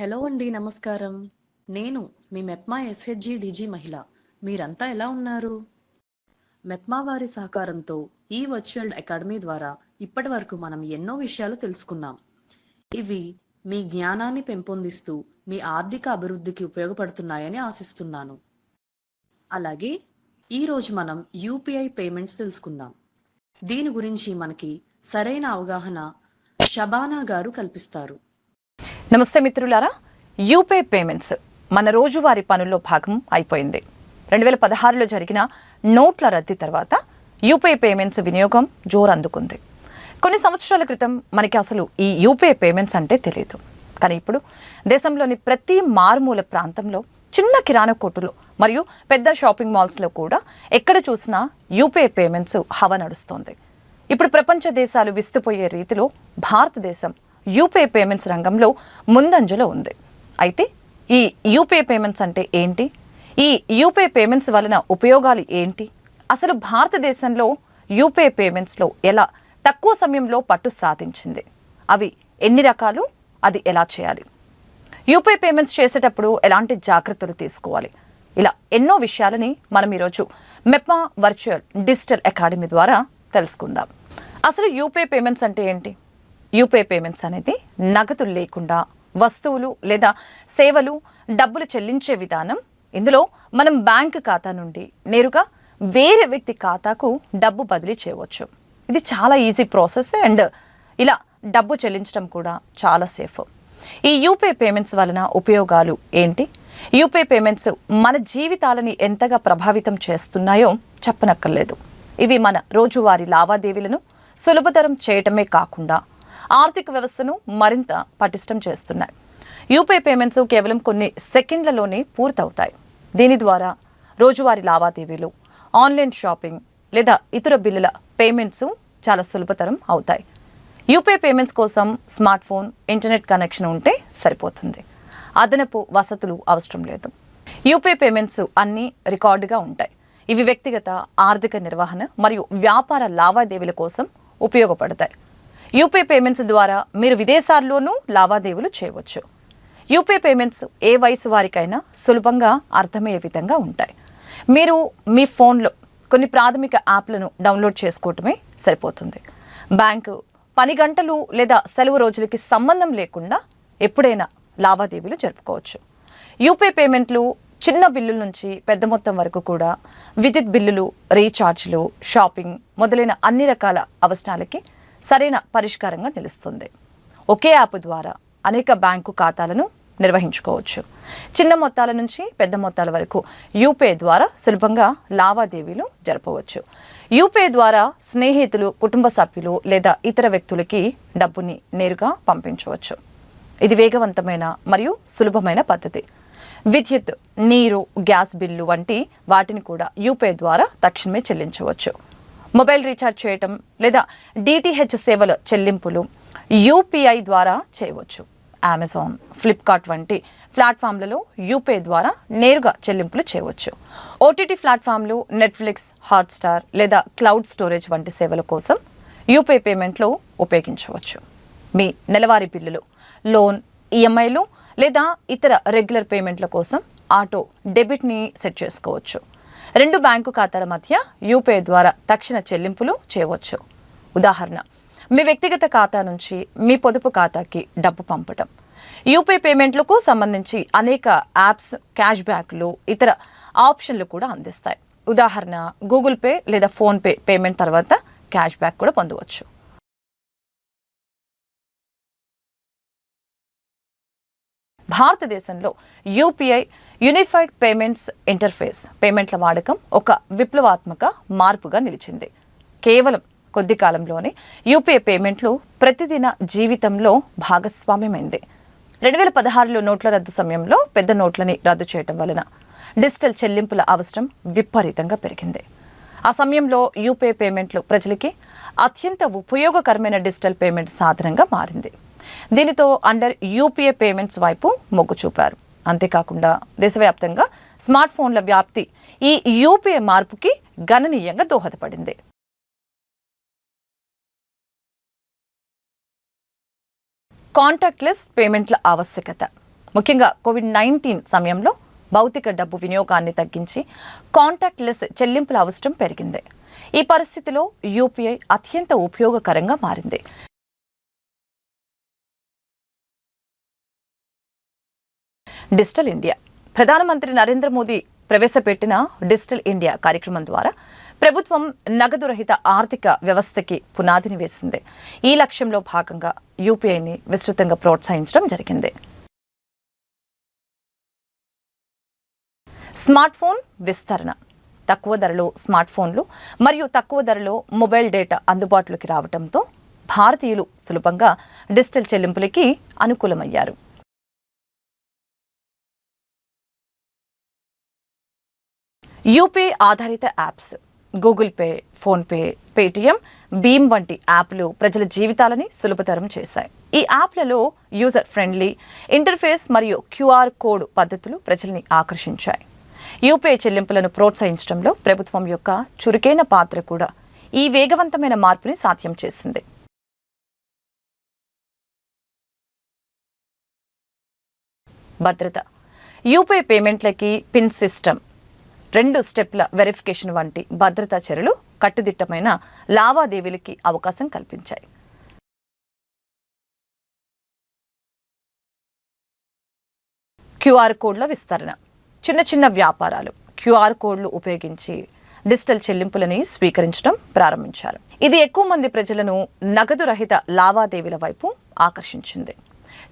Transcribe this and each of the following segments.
Hello అండి, నమస్కారం. నేను మీ మెప్మా ఎస్హెచ్జి డీజీ మహిళ. మీరంతా ఎలా ఉన్నారు? మెప్మా వారి సహకారంతో ఈ వర్చువల్ అకాడమీ ద్వారా ఇప్పటి వరకు మనం ఎన్నో విషయాలు తెలుసుకున్నాం. ఇవి మీ జ్ఞానాన్ని పెంపొందిస్తూ మీ ఆర్థిక అభివృద్ధికి ఉపయోగపడుతున్నాయని ఆశిస్తున్నాను. అలాగే ఈరోజు మనం యూపీఐ పేమెంట్స్ తెలుసుకుందాం. దీని గురించి మనకి సరైన అవగాహన షబానా గారు కల్పిస్తారు. నమస్తే మిత్రులారా, యూపీఐ పేమెంట్స్ మన రోజువారీ పనుల్లో భాగం అయిపోయింది. 2016లో జరిగిన నోట్ల రద్దీ తర్వాత యూపీఐ పేమెంట్స్ వినియోగం జోరందుకుంది. కొన్ని సంవత్సరాల క్రితం మనకి అసలు ఈ యూపీఐ పేమెంట్స్ అంటే తెలియదు. కానీ ఇప్పుడు దేశంలోని ప్రతి మారుమూల ప్రాంతంలో చిన్న కిరాణా కొట్టులు మరియు పెద్ద షాపింగ్ మాల్స్లో కూడా ఎక్కడ చూసినా యూపీఐ పేమెంట్స్ హవా నడుస్తోంది. ఇప్పుడు ప్రపంచ దేశాలు విస్తుపోయే రీతిలో భారతదేశం యూపీఐ పేమెంట్స్ రంగంలో ముందంజలో ఉంది. అయితే ఈ యూపీఐ పేమెంట్స్ అంటే ఏంటి? ఈ యూపీఐ పేమెంట్స్ వలన ఉపయోగాలు ఏంటి? అసలు భారతదేశంలో యూపీఐ పేమెంట్స్లో ఎలా తక్కువ సమయంలో పట్టు సాధించింది? అవి ఎన్ని రకాలు? అది ఎలా చేయాలి? యూపీఐ పేమెంట్స్ చేసేటప్పుడు ఎలాంటి జాగ్రత్తలు తీసుకోవాలి? ఇలా ఎన్నో విషయాలని మనం ఈరోజు మెప్మా వర్చువల్ డిజిటల్ అకాడమీ ద్వారా తెలుసుకుందాం. అసలు యూపీఐ పేమెంట్స్ అంటే ఏంటి? యూపీఐ పేమెంట్స్ అనేది నగదు లేకుండా వస్తువులు లేదా సేవలు డబ్బులు చెల్లించే విధానం. ఇందులో మనం బ్యాంక్ ఖాతా నుండి నేరుగా వేరే వ్యక్తి ఖాతాకు డబ్బు బదిలీ చేయవచ్చు. ఇది చాలా ఈజీ ప్రాసెస్ అండ్ ఇలా డబ్బు చెల్లించడం కూడా చాలా సేఫ్. ఈ యూపీఐ పేమెంట్స్ వలన ఉపయోగాలు ఏంటి? యూపీఐ పేమెంట్స్ మన జీవితాలని ఎంతగా ప్రభావితం చేస్తున్నాయో చెప్పనక్కర్లేదు. ఇవి మన రోజువారీ లావాదేవీలను సులభతరం చేయటమే కాకుండా ఆర్థిక వ్యవస్థను మరింత పటిష్టం చేస్తున్నాయి. యూపీఐ పేమెంట్స్ కేవలం కొన్ని సెకండ్లలోనే పూర్తవుతాయి. దీని ద్వారా రోజువారీ లావాదేవీలు, ఆన్లైన్ షాపింగ్ లేదా ఇతర బిల్లుల పేమెంట్స్ చాలా సులభతరం అవుతాయి. యూపీఐ పేమెంట్స్ కోసం స్మార్ట్ ఫోన్, ఇంటర్నెట్ కనెక్షన్ ఉంటే సరిపోతుంది. అదనపు వసతులు అవసరం లేదు. యూపీఐ పేమెంట్స్ అన్నీ రికార్డుగా ఉంటాయి. ఇవి వ్యక్తిగత ఆర్థిక నిర్వహణ మరియు వ్యాపార లావాదేవీల కోసం ఉపయోగపడతాయి. యూపీఐ పేమెంట్స్ ద్వారా మీరు విదేశాల్లోనూ లావాదేవీలు చేయవచ్చు. యూపీఐ పేమెంట్స్ ఏ వయసు వారికైనా సులభంగా అర్థమయ్యే విధంగా ఉంటాయి. మీరు మీ ఫోన్లో కొన్ని ప్రాథమిక యాప్లను డౌన్లోడ్ చేసుకోవటమే సరిపోతుంది. బ్యాంకు పని గంటలు లేదా సెలవు రోజులకి సంబంధం లేకుండా ఎప్పుడైనా లావాదేవీలు జరుపుకోవచ్చు. యూపీఐ పేమెంట్లు చిన్న బిల్లుల నుంచి పెద్ద మొత్తం వరకు కూడా విద్యుత్ బిల్లులు, రీఛార్జ్లు, షాపింగ్ మొదలైన అన్ని రకాల అవసరాలకి సరైన పరిష్కారంగా నిలుస్తుంది. ఒకే యాప్ ద్వారా అనేక బ్యాంకు ఖాతాలను నిర్వహించుకోవచ్చు. చిన్న మొత్తాల నుంచి పెద్ద మొత్తాల వరకు యూపీఐ ద్వారా సులభంగా లావాదేవీలు జరపవచ్చు. యూపీఐ ద్వారా స్నేహితులు, కుటుంబ సభ్యులు లేదా ఇతర వ్యక్తులకి డబ్బుని నేరుగా పంపించవచ్చు. ఇది వేగవంతమైన మరియు సులభమైన పద్ధతి. విద్యుత్, నీరు, గ్యాస్ బిల్లు వంటి వాటిని కూడా యూపీఐ ద్వారా తక్షణమే చెల్లించవచ్చు. మొబైల్ రీఛార్జ్ చేయటం లేదా డిటిహెచ్ సేవల చెల్లింపులు యూపీఐ ద్వారా చేయవచ్చు. అమెజాన్, ఫ్లిప్కార్ట్ వంటి ప్లాట్ఫామ్లలో యూపీఐ ద్వారా నేరుగా చెల్లింపులు చేయవచ్చు. ఓటీటీ ప్లాట్ఫామ్లు, నెట్ఫ్లిక్స్, హాట్స్టార్ లేదా క్లౌడ్ స్టోరేజ్ వంటి సేవల కోసం యూపీఐ పేమెంట్లు ఉపయోగించవచ్చు. మీ నెలవారీ బిల్లులు, లోన్, ఈఎంఐలు లేదా ఇతర రెగ్యులర్ పేమెంట్ల కోసం ఆటో డెబిట్ని సెట్ చేసుకోవచ్చు. 2 బ్యాంకు ఖాతాల మధ్య యూపీఐ ద్వారా తక్షణ చెల్లింపులు చేయవచ్చు. ఉదాహరణ, మీ వ్యక్తిగత ఖాతా నుంచి మీ పొదుపు ఖాతాకి డబ్బు పంపటం. యూపీఐ పేమెంట్లకు సంబంధించి అనేక యాప్స్ క్యాష్ బ్యాక్లు, ఇతర ఆప్షన్లు కూడా అందిస్తాయి. ఉదాహరణ, గూగుల్ పే లేదా ఫోన్పే పేమెంట్ తర్వాత క్యాష్ బ్యాక్ కూడా పొందవచ్చు. భారతదేశంలో యూపీఐ యూనిఫైడ్ పేమెంట్స్ ఇంటర్ఫేస్ పేమెంట్ల వాడకం ఒక విప్లవాత్మక మార్పుగా నిలిచింది. కేవలం కొద్ది కాలంలోనే యూపీఐ పేమెంట్లు ప్రతిదిన జీవితంలో భాగస్వామ్యమైంది. 2016లో నోట్ల రద్దు సమయంలో పెద్ద నోట్లని రద్దు చేయడం వలన డిజిటల్ చెల్లింపుల అవసరం విపరీతంగా పెరిగింది. ఆ సమయంలో యూపీఐ పేమెంట్లు ప్రజలకి అత్యంత ఉపయోగకరమైన డిజిటల్ పేమెంట్ సాధనంగా మారింది. దీనితో అండర్ యూపీఐ పేమెంట్స్ వైపు మొగ్గు చూపారు. అంతేకాకుండా దేశవ్యాప్తంగా స్మార్ట్ ఫోన్ల వ్యాప్తి ఈ యూపీఐ మార్పుకి గణనీయంగా దోహదపడింది. కాంటాక్ట్లెస్ పేమెంట్ల ఆవశ్యకత. ముఖ్యంగా కోవిడ్-19 సమయంలో భౌతిక డబ్బు వినియోగాన్ని తగ్గించి కాంటాక్ట్లెస్ చెల్లింపుల అవసరం పెరిగింది. ఈ పరిస్థితిలో యూపీఐ అత్యంత ఉపయోగకరంగా మారింది. Digital India. ప్రధానమంత్రి నరేంద్ర మోదీ ప్రవేశపెట్టిన డిజిటల్ ఇండియా కార్యక్రమం ద్వారా ప్రభుత్వం నగదు రహిత ఆర్థిక వ్యవస్థకి పునాదిని వేసింది. ఈ లక్ష్యంలో భాగంగా యూపీఐని విస్తృతంగా ప్రోత్సహించడం జరిగింది. స్మార్ట్ ఫోన్ విస్తరణ. తక్కువ ధరలో స్మార్ట్ ఫోన్లు మరియు తక్కువ ధరలో మొబైల్ డేటా అందుబాటులోకి రావడంతో భారతీయులు సులభంగా డిజిటల్ చెల్లింపులకి అనుకూలమయ్యారు. యూపీఐ ఆధారిత apps. Google Pay, PhonePe, Paytm, భీమ్ వంటి యాప్లు ప్రజల జీవితాలని సులభతరం చేశాయి. ఈ యాప్లలో యూజర్ ఫ్రెండ్లీ ఇంటర్ఫేస్ మరియు క్యూఆర్ కోడ్ పద్ధతులు ప్రజల్ని ఆకర్షించాయి. యూపీఐ చెల్లింపులను ప్రోత్సహించడంలో ప్రభుత్వం యొక్క చురుకైన పాత్ర కూడా ఈ వేగవంతమైన మార్పుని సాధ్యం చేసింది. భద్రత. యూపీఐ పేమెంట్లకి పిన్ సిస్టమ్, 2 స్టెప్ల వెరిఫికేషన్ వంటి భద్రతా చర్యలు కట్టుదిట్టమైన లావాదేవీలకి అవకాశం కల్పించాయి. క్యూఆర్ కోడ్ల విస్తరణ. చిన్న వ్యాపారాలు క్యూఆర్ కోడ్లు ఉపయోగించి డిజిటల్ చెల్లింపులని స్వీకరించడం ప్రారంభించారు. ఇది ఎక్కువ మంది ప్రజలను నగదు రహిత లావాదేవీల వైపు ఆకర్షించింది.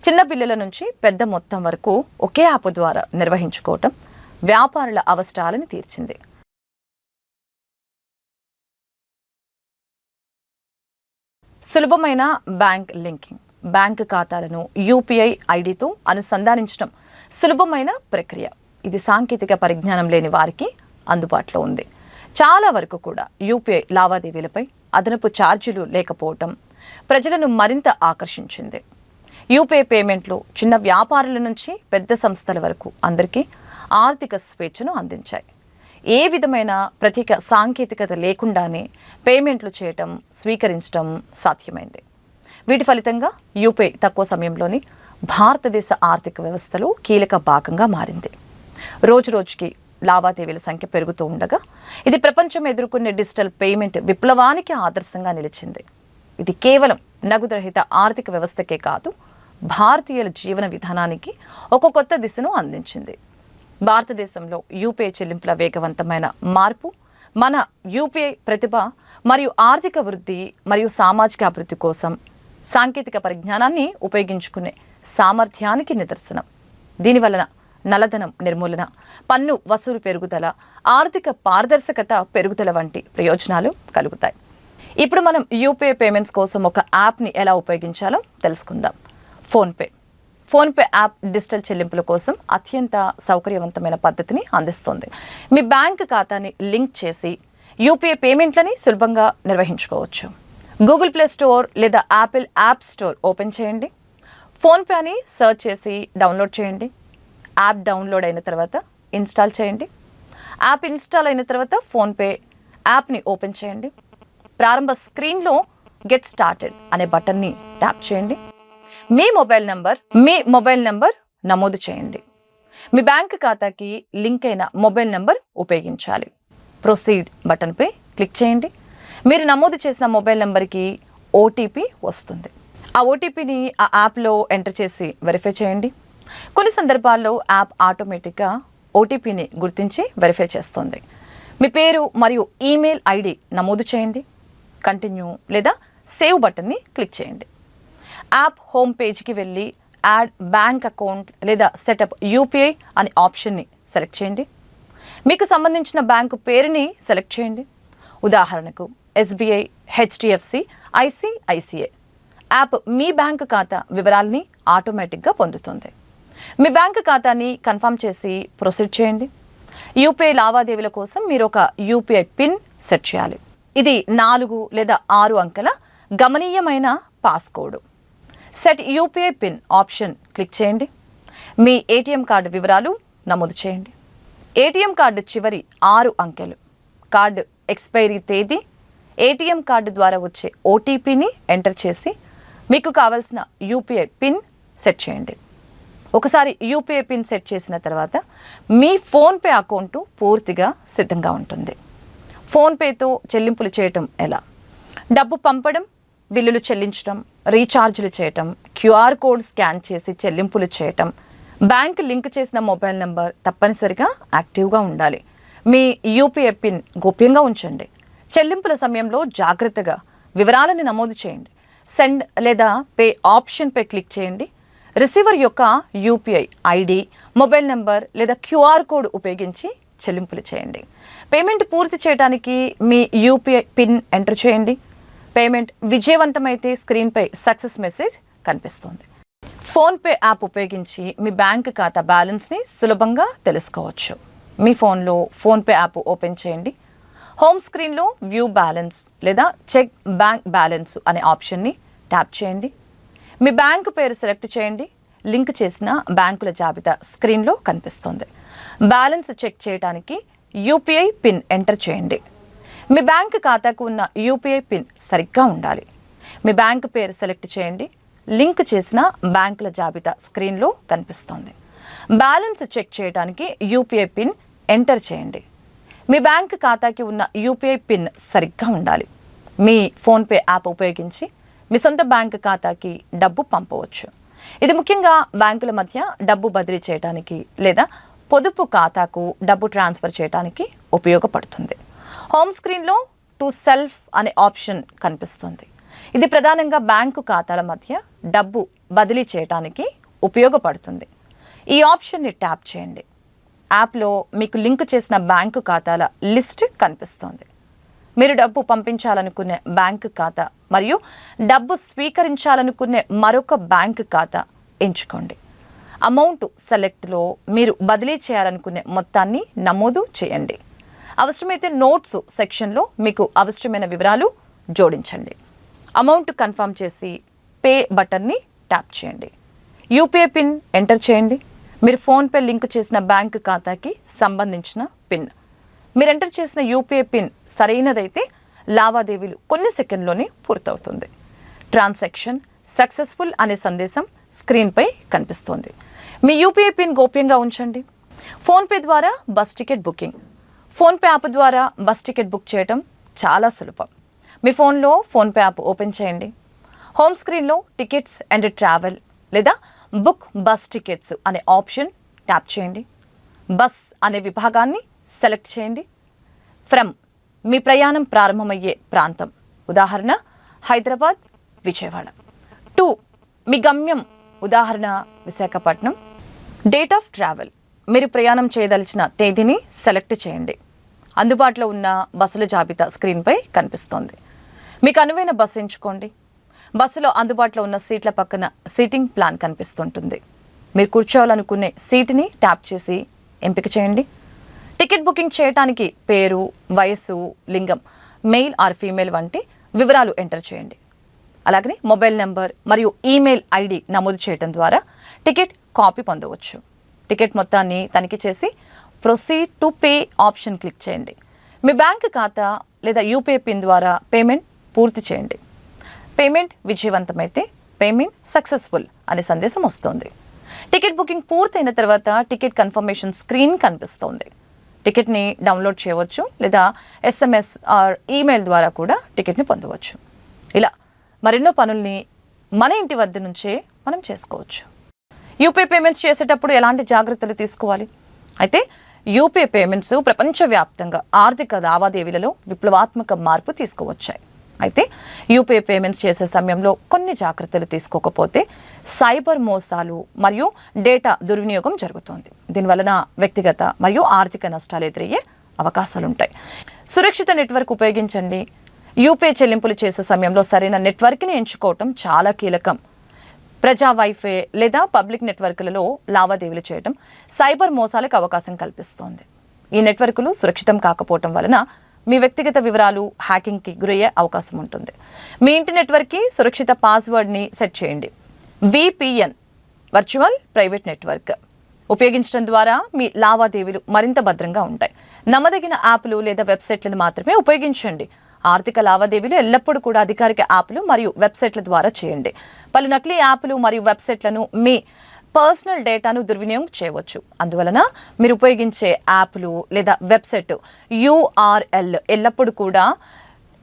చిన్న బిల్లుల నుంచి పెద్ద మొత్తం వరకు ఒకే యాప్ ద్వారా నిర్వహించుకోవటం వ్యాపారుల అవసరాలను తీర్చింది. సులభమైన బ్యాంక్ లింకింగ్. బ్యాంక్ ఖాతాలను యూపీఐ ఐడితో అనుసంధానించడం సులభమైన ప్రక్రియ. ఇది సాంకేతిక పరిజ్ఞానం లేని వారికి అందుబాటులో ఉంది. చాలా వరకు కూడా యూపీఐ లావాదేవీలపై అదనపు ఛార్జీలు లేకపోవటం ప్రజలను మరింత ఆకర్షించింది. యూపీఐ పేమెంట్లు చిన్న వ్యాపారుల నుంచి పెద్ద సంస్థల వరకు అందరికీ ఆర్థిక స్వేచ్ఛను అందించాయి. ఏ విధమైన ప్రత్యేక సాంకేతికత లేకుండానే పేమెంట్లు చేయటం, స్వీకరించడం సాధ్యమైంది. వీటి ఫలితంగా యూపీఐ తక్కువ సమయంలోని భారతదేశ ఆర్థిక వ్యవస్థలో కీలక భాగంగా మారింది. రోజురోజుకి లావాదేవీల సంఖ్య పెరుగుతూ ఉండగా ఇది ప్రపంచం ఎదుర్కొనే డిజిటల్ పేమెంట్ విప్లవానికి ఆదర్శంగా నిలిచింది. ఇది కేవలం నగదురహిత ఆర్థిక వ్యవస్థకే కాదు, భారతీయుల జీవన విధానానికి ఒక కొత్త దిశను అందించింది. భారతదేశంలో యూపీఐ చెల్లింపుల వేగవంతమైన మార్పు మన యూపీఐ ప్రతిభ మరియు ఆర్థిక వృద్ధి మరియు సామాజిక అభివృద్ధి కోసం సాంకేతిక పరిజ్ఞానాన్ని ఉపయోగించుకునే సామర్థ్యానికి నిదర్శనం. దీనివలన నల్లధనం నిర్మూలన, పన్ను వసూలు పెరుగుదల, ఆర్థిక పారదర్శకత పెరుగుదల వంటి ప్రయోజనాలు కలుగుతాయి. ఇప్పుడు మనం యూపీఐ పేమెంట్స్ కోసం ఒక యాప్ని ఎలా ఉపయోగించాలో తెలుసుకుందాం. ఫోన్పే యాప్ డిజిటల్ చెల్లింపుల కోసం అత్యంత సౌకర్యవంతమైన పద్ధతిని అందిస్తుంది. మీ బ్యాంక్ ఖాతాని లింక్ చేసి యూపీఐ పేమెంట్లని సులభంగా నిర్వహించుకోవచ్చు. గూగుల్ ప్లే స్టోర్ లేదా యాపిల్ యాప్ స్టోర్ ఓపెన్ చేయండి. ఫోన్పే అని సెర్చ్ చేసి డౌన్లోడ్ చేయండి. యాప్ డౌన్లోడ్ అయిన తర్వాత ఇన్స్టాల్ చేయండి. యాప్ ఇన్స్టాల్ అయిన తర్వాత ఫోన్పే యాప్ని ఓపెన్ చేయండి. ప్రారంభ స్క్రీన్లో గెట్ స్టార్టెడ్ అనే బటన్ని ట్యాప్ చేయండి. మీ మొబైల్ నంబర్ నమోదు చేయండి. మీ బ్యాంక్ ఖాతాకి లింక్ అయిన మొబైల్ నంబర్ ఉపయోగించాలి. ప్రొసీడ్ బటన్పై క్లిక్ చేయండి. మీరు నమోదు చేసిన మొబైల్ నంబర్కి ఓటీపీ వస్తుంది. ఆ ఓటీపీని ఆ యాప్లో ఎంటర్ చేసి వెరిఫై చేయండి. కొన్ని సందర్భాల్లో యాప్ ఆటోమేటిక్గా ఓటీపీని గుర్తించి వెరిఫై చేస్తుంది. మీ పేరు మరియు ఈమెయిల్ ఐడి నమోదు చేయండి. కంటిన్యూ లేదా సేవ్ బటన్ని క్లిక్ చేయండి. యాప్ హోమ్ పేజ్కి వెళ్ళి యాడ్ బ్యాంక్ అకౌంట్ లేదా సెటప్ యూపీఐ అనే ఆప్షన్ని సెలెక్ట్ చేయండి. మీకు సంబంధించిన బ్యాంకు పేరుని సెలెక్ట్ చేయండి. ఉదాహరణకు ఎస్బీఐ, హెచ్డిఎఫ్సి, ఐసిఐసిఐ. యాప్ మీ బ్యాంకు ఖాతా వివరాలని ఆటోమేటిక్గా పొందుతుంది. మీ బ్యాంకు ఖాతాని కన్ఫర్మ్ చేసి ప్రొసీడ్ చేయండి. యూపీఐ లావాదేవీల కోసం మీరు ఒక యూపీఐ పిన్ సెట్ చేయాలి. ఇది 4 లేదా 6 అంకెల గమనీయమైన passcode. Set UPI PIN option click చేయండి. మీ ఏటీఎం కార్డు వివరాలు నమోదు చేయండి. ఏటీఎం కార్డు చివరి 6 అంకెలు, కార్డు ఎక్స్పైరీ తేదీ, ఏటీఎం కార్డు ద్వారా వచ్చే ఓటీపీని ఎంటర్ చేసి మీకు కావాల్సిన యూపీఐ పిన్ సెట్ చేయండి. ఒకసారి యూపీఐ పిన్ సెట్ చేసిన తర్వాత మీ ఫోన్పే అకౌంటు పూర్తిగా సిద్ధంగా ఉంటుంది. ఫోన్పేతో చెల్లింపులు చేయటం ఎలా? డబ్బు పంపడం, బిల్లులు చెల్లించడం, రీఛార్జీలు చేయటం, క్యూఆర్ కోడ్ స్కాన్ చేసి చెల్లింపులు చేయటం. బ్యాంక్ లింక్ చేసిన మొబైల్ నెంబర్ తప్పనిసరిగా యాక్టివ్గా ఉండాలి. మీ యూపీఐ పిన్ గోప్యంగా ఉంచండి. చెల్లింపుల సమయంలో జాగ్రత్తగా వివరాలను నమోదు చేయండి. సెండ్ లేదా పే ఆప్షన్పై క్లిక్ చేయండి. రిసీవర్ యొక్క యూపీఐ ఐడి, మొబైల్ నెంబర్ లేదా క్యూఆర్ కోడ్ ఉపయోగించి చెల్లింపులు చేయండి. పేమెంట్ పూర్తి చేయడానికి మీ యూపీఐ పిన్ ఎంటర్ చేయండి. పేమెంట్ విజయవంతమైతే స్క్రీన్పై సక్సెస్ మెసేజ్ కనిపిస్తుంది. ఫోన్పే యాప్ ఉపయోగించి మీ బ్యాంక్ ఖాతా బ్యాలెన్స్ని సులభంగా తెలుసుకోవచ్చు. మీ ఫోన్లో ఫోన్పే యాప్ ఓపెన్ చేయండి. హోమ్ స్క్రీన్లో వ్యూ బ్యాలెన్స్ లేదా చెక్ బ్యాంక్ బ్యాలెన్స్ అనే ఆప్షన్ని ట్యాప్ చేయండి. మీ బ్యాంక్ పేరు సెలెక్ట్ చేయండి. లింక్ చేసిన బ్యాంకుల జాబితా స్క్రీన్లో కనిపిస్తుంది. బ్యాలెన్స్ చెక్ చేయడానికి యూపీఐ పిన్ ఎంటర్ చేయండి. మీ బ్యాంక్ ఖాతాకు ఉన్న యూపీఐ పిన్ సరిగ్గా ఉండాలి. మీ బ్యాంక్ పేరు సెలెక్ట్ చేయండి. లింక్ చేసిన బ్యాంకుల జాబితా స్క్రీన్లో కనిపిస్తుంది. బ్యాలెన్స్ చెక్ చేయడానికి యూపీఐ పిన్ ఎంటర్ చేయండి. మీ బ్యాంక్ ఖాతాకి ఉన్న యూపీఐ పిన్ సరిగ్గా ఉండాలి. మీ ఫోన్పే యాప్ ఉపయోగించి మీ సొంత బ్యాంక్ ఖాతాకి డబ్బు పంపవచ్చు. ఇది ముఖ్యంగా బ్యాంకుల మధ్య డబ్బు బదిలీ చేయడానికి లేదా పొదుపు ఖాతాకు డబ్బు ట్రాన్స్ఫర్ చేయడానికి ఉపయోగపడుతుంది. హోమ్ స్క్రీన్లో టు సెల్ఫ్ అనే ఆప్షన్ కనిపిస్తుంది. ఇది ప్రధానంగా బ్యాంకు ఖాతాల మధ్య డబ్బు బదిలీ చేయడానికి ఉపయోగపడుతుంది. ఈ ఆప్షన్ని ట్యాప్ చేయండి. యాప్లో మీకు లింక్ చేసిన బ్యాంకు ఖాతాల లిస్ట్ కనిపిస్తుంది. మీరు డబ్బు పంపించాలనుకునే బ్యాంకు ఖాతా మరియు డబ్బు స్వీకరించాలనుకునే మరొక బ్యాంకు ఖాతా ఎంచుకోండి. అమౌంట్ సెలెక్ట్లో మీరు బదిలీ చేయాలనుకునే మొత్తాన్ని నమోదు చేయండి. అవసరమైతే నోట్స్ సెక్షన్లో మీకు అవసరమైన వివరాలు జోడించండి. అమౌంట్ కన్ఫర్మ్ చేసి పే బటన్ని ట్యాప్ చేయండి. యూపీఐ పిన్ ఎంటర్ చేయండి. మీరు ఫోన్పే లింక్ చేసిన బ్యాంకు ఖాతాకి సంబంధించిన పిన్. మీరు ఎంటర్ చేసిన యూపీఐ పిన్ సరైనదైతే లావాదేవీలు కొన్ని సెకండ్లోనే పూర్తవుతుంది. ట్రాన్సాక్షన్ సక్సెస్ఫుల్ అనే సందేశం స్క్రీన్పై కనిపిస్తుంది. మీ యూపీఐ పిన్ గోప్యంగా ఉంచండి. ఫోన్పే ద్వారా bus ticket booking. PhonePe app ద్వారా బస్ టికెట్ బుక్ చేయడం చాలా సులభం. మీ ఫోన్లో ఫోన్పే యాప్ ఓపెన్ చేయండి. హోమ్ స్క్రీన్లో టికెట్స్ అండ్ ట్రావెల్ లేదా బుక్ బస్ టికెట్స్ అనే ఆప్షన్ ట్యాప్ చేయండి. బస్ అనే విభాగాన్ని సెలెక్ట్ చేయండి. ఫ్రమ్ మీ ప్రయాణం ప్రారంభమయ్యే ప్రాంతం, ఉదాహరణ హైదరాబాద్, విజయవాడ. టు మీ గమ్యం, ఉదాహరణ విశాఖపట్నం. డేట్ ఆఫ్ ట్రావెల్ మీరు ప్రయాణం చేయదలిచిన తేదీని సెలెక్ట్ చేయండి. అందుబాటులో ఉన్న బస్సుల జాబితా స్క్రీన్పై కనిపిస్తోంది. మీకు అనువైన బస్సు ఎంచుకోండి. బస్సులో అందుబాటులో ఉన్న సీట్ల పక్కన సీటింగ్ ప్లాన్ కనిపిస్తుంటుంది. మీరు కూర్చోవాలనుకునే సీటుని ట్యాప్ చేసి ఎంపిక చేయండి. టికెట్ బుకింగ్ చేయడానికి పేరు, వయస్సు, లింగం, మెయిల్ ఆర్ ఫీమేల్ వంటి వివరాలు ఎంటర్ చేయండి. అలాగే మొబైల్ నెంబర్ మరియు ఈమెయిల్ ఐడి నమోదు చేయడం ద్వారా టికెట్ కాపీ పొందవచ్చు. టికెట్ మొత్తాన్ని తనిఖీ చేసి proceed to pay option click చేయండి. మీ బ్యాంక్ ఖాతా లేదా యూపీఐ పిన్ ద్వారా పేమెంట్ పూర్తి చేయండి. పేమెంట్ విజయవంతమైతే పేమెంట్ సక్సెస్ఫుల్ అనే సందేశం వస్తుంది. టికెట్ బుకింగ్ పూర్తయిన తర్వాత టికెట్ కన్ఫర్మేషన్ స్క్రీన్ కనిపిస్తుంది. టికెట్ని డౌన్లోడ్ చేయవచ్చు లేదా ఎస్ఎంఎస్ ఆర్ ఈమెయిల్ ద్వారా కూడా టికెట్ని పొందవచ్చు. ఇలా మరెన్నో పనుల్ని మన ఇంటి వద్ద నుంచే మనం చేసుకోవచ్చు. యూపీఐ పేమెంట్స్ చేసేటప్పుడు ఎలాంటి జాగ్రత్తలు తీసుకోవాలి? అయితే యూపీఐ పేమెంట్స్ ప్రపంచవ్యాప్తంగా ఆర్థిక లావాదేవీలలో విప్లవాత్మక మార్పు తీసుకువచ్చాయి. అయితే యూపీఐ పేమెంట్స్ చేసే సమయంలో కొన్ని జాగ్రత్తలు తీసుకోకపోతే సైబర్ మోసాలు మరియు డేటా దుర్వినియోగం జరుగుతుంది. దీనివలన వ్యక్తిగత మరియు ఆర్థిక నష్టాలు ఎదురయ్యే అవకాశాలుంటాయి. సురక్షిత నెట్వర్క్ ఉపయోగించండి. యూపీఐ చెల్లింపులు చేసే సమయంలో సరైన నెట్వర్క్ని ఎంచుకోవటం చాలా కీలకం. ప్రజా వైఫై లేదా పబ్లిక్ నెట్వర్క్లలో లావాదేవీలు చేయడం సైబర్ మోసాలకు అవకాశం కల్పిస్తోంది. ఈ నెట్వర్క్లు సురక్షితం కాకపోవటం వలన మీ వ్యక్తిగత వివరాలు హ్యాకింగ్కి గురయ్యే అవకాశం ఉంటుంది. మీ ఇంటి నెట్వర్క్కి సురక్షిత పాస్వర్డ్ని సెట్ చేయండి. VPN వర్చువల్ ప్రైవేట్ నెట్వర్క్ ఉపయోగించడం ద్వారా మీ లావాదేవీలు మరింత భద్రంగా ఉంటాయి. నమ్మదగిన యాప్లు లేదా వెబ్సైట్లను మాత్రమే ఉపయోగించండి. ఆర్థిక లావాదేవీలు ఎల్లప్పుడూ కూడా అధికారిక యాప్లు మరియు వెబ్సైట్ల ద్వారా చేయండి. పలు నకిలీ యాప్లు మరియు వెబ్సైట్లను మీ పర్సనల్ డేటాను దుర్వినియోగం చేయవచ్చు. అందువలన మీరు ఉపయోగించే యాప్లు లేదా వెబ్సైట్ URL ఎల్లప్పుడూ కూడా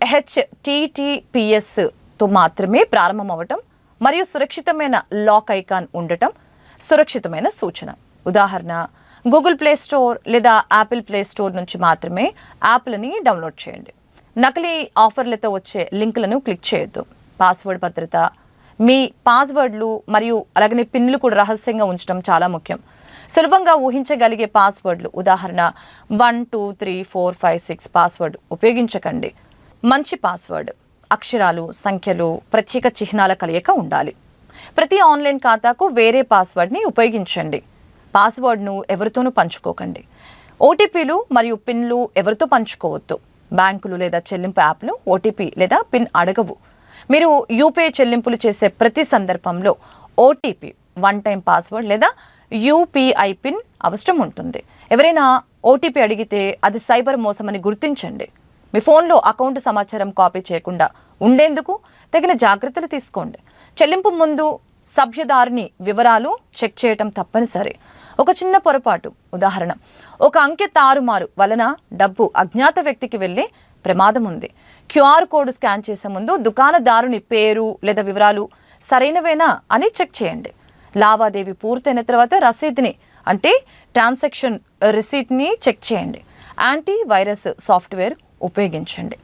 HTTPSతో మాత్రమే ప్రారంభం అవ్వటం మరియు సురక్షితమైన లాక్ ఐకాన్ ఉండటం సురక్షితమైన సూచన. ఉదాహరణ, గూగుల్ ప్లే స్టోర్ లేదా యాపిల్ ప్లే స్టోర్ నుంచి మాత్రమే యాప్లని డౌన్లోడ్ చేయండి. నకిలీ ఆఫర్లతో వచ్చే లింకులను క్లిక్ చేయొద్దు. పాస్వర్డ్ భద్రత, మీ పాస్వర్డ్లు మరియు అలాగనే పిన్లు కూడా రహస్యంగా ఉంచడం చాలా ముఖ్యం. సులభంగా ఊహించగలిగే పాస్వర్డ్లు, ఉదాహరణ 1 2 3 4 5 6 పాస్వర్డ్ ఉపయోగించకండి. మంచి పాస్వర్డ్ అక్షరాలు, సంఖ్యలు, ప్రత్యేక చిహ్నాల కలయిక ఉండాలి. ప్రతి ఆన్లైన్ ఖాతాకు వేరే పాస్వర్డ్ని ఉపయోగించండి. పాస్వర్డ్ను ఎవరితోనూ పంచుకోకండి. ఓటీపీలు మరియు పిన్లు ఎవరితో పంచుకోవద్దు. బ్యాంకులు లేదా చెల్లింపు యాప్లు ఓటీపీ లేదా పిన్ అడగవు. మీరు యూపీఐ చెల్లింపులు చేసే ప్రతి సందర్భంలో ఓటీపీ, వన్ టైం పాస్వర్డ్ లేదా యూపీఐ పిన్ అవసరం ఉంటుంది. ఎవరైనా ఓటీపీ అడిగితే అది సైబర్ మోసమని గుర్తించండి. మీ ఫోన్లో అకౌంట్ సమాచారం కాపీ చేయకుండా ఉండేందుకు తగిన జాగ్రత్తలు తీసుకోండి. చెల్లింపు ముందు సభ్యదారుని వివరాలు చెక్ చేయటం తప్పనిసరి. ఒక చిన్న పొరపాటు, ఉదాహరణ ఒక అంకె తారుమారు వలన డబ్బు అజ్ఞాత వ్యక్తికి వెళ్ళే ప్రమాదం ఉంది. QR కోడ్ స్కాన్ చేసే ముందు దుకాణదారుని పేరు లేదా వివరాలు సరైనవేనా అని చెక్ చేయండి. లావాదేవీ పూర్తయిన తర్వాత రసీదుని అంటే ట్రాన్సాక్షన్ రిసీట్ని చెక్ చేయండి. యాంటీ వైరస్ సాఫ్ట్వేర్ ఉపయోగించండి.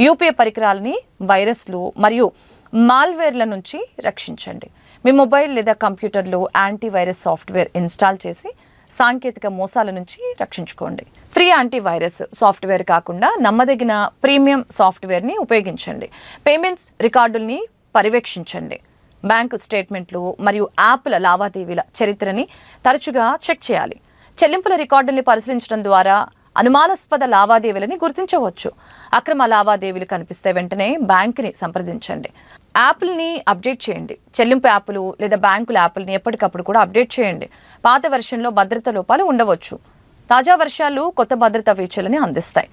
యూపీఐ పరికరాలని వైరస్లు మరియు మాల్వేర్ల నుంచి రక్షించండి. మీ మొబైల్ లేదా కంప్యూటర్లో యాంటీవైరస్ సాఫ్ట్వేర్ ఇన్స్టాల్ చేసి సాంకేతిక మోసాల నుంచి రక్షించుకోండి. ఫ్రీ యాంటీవైరస్ సాఫ్ట్వేర్ కాకుండా నమ్మదగిన ప్రీమియం సాఫ్ట్వేర్ని ఉపయోగించండి. పేమెంట్స్ రికార్డుల్ని పర్యవేక్షించండి. బ్యాంకు స్టేట్మెంట్లు మరియు యాప్ల లావాదేవీల చరిత్రని తరచుగా చెక్ చేయాలి. చెల్లింపుల రికార్డుల్ని పరిశీలించడం ద్వారా అనుమానాస్పద లావాదేవీలని గుర్తించవచ్చు. అక్రమ లావాదేవీలు కనిపిస్తే వెంటనే బ్యాంకుని సంప్రదించండి. యాప్లని అప్డేట్ చేయండి. చెల్లింపు యాప్లు లేదా బ్యాంకుల యాప్లని ఎప్పటికప్పుడు కూడా అప్డేట్ చేయండి. పాత వెర్షన్లో భద్రత లోపాలు ఉండవచ్చు. తాజా వర్షాలు కొత్త భద్రతా ఫీచర్లని అందిస్తాయి.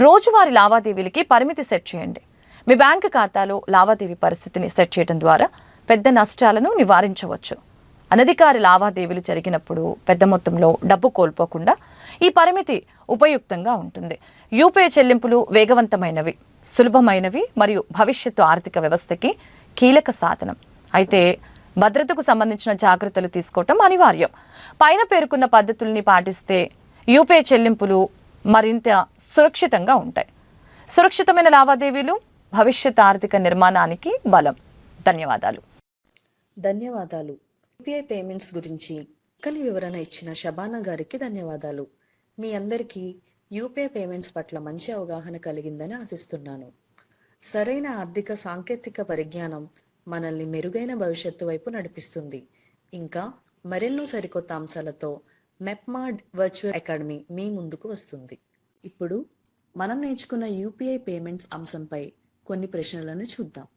రోజువారీ లావాదేవీలకి పరిమితి సెట్ చేయండి. మీ బ్యాంకు ఖాతాలో లావాదేవీ పరిస్థితిని సెట్ చేయడం ద్వారా పెద్ద నష్టాలను నివారించవచ్చు. అనధికార లావాదేవీలు జరిగినప్పుడు పెద్ద మొత్తంలో డబ్బు కోల్పోకుండా ఈ పరిమితి ఉపయుక్తంగా ఉంటుంది. యూపీఐ చెల్లింపులు వేగవంతమైనవి, సులభమైనవి మరియు భవిష్యత్తు ఆర్థిక వ్యవస్థకి కీలక సాధనం. అయితే భద్రతకు సంబంధించిన జాగ్రత్తలు తీసుకోవటం అనివార్యం. పైన పేర్కొన్న పద్ధతుల్ని పాటిస్తే యూపీఐ చెల్లింపులు మరింత సురక్షితంగా ఉంటాయి. సురక్షితమైన లావాదేవీలు భవిష్యత్ ఆర్థిక నిర్మాణానికి బలం. ధన్యవాదాలు. యూపీఐ పేమెంట్స్ గురించి చక్కని వివరణ ఇచ్చిన షబానా గారికి ధన్యవాదాలు. మీ అందరికీ యూపీఐ పేమెంట్స్ పట్ల మంచి అవగాహన కలిగిందని ఆశిస్తున్నాను. సరైన ఆర్థిక సాంకేతిక పరిజ్ఞానం మనల్ని మెరుగైన భవిష్యత్తు వైపు నడిపిస్తుంది. ఇంకా మరెన్నో సరికొత్త అంశాలతో మెప్మా వర్చువల్ అకాడమీ మీ ముందుకు వస్తుంది. ఇప్పుడు మనం నేర్చుకున్న యూపీఐ పేమెంట్స్ అంశంపై కొన్ని ప్రశ్నలను చూద్దాం.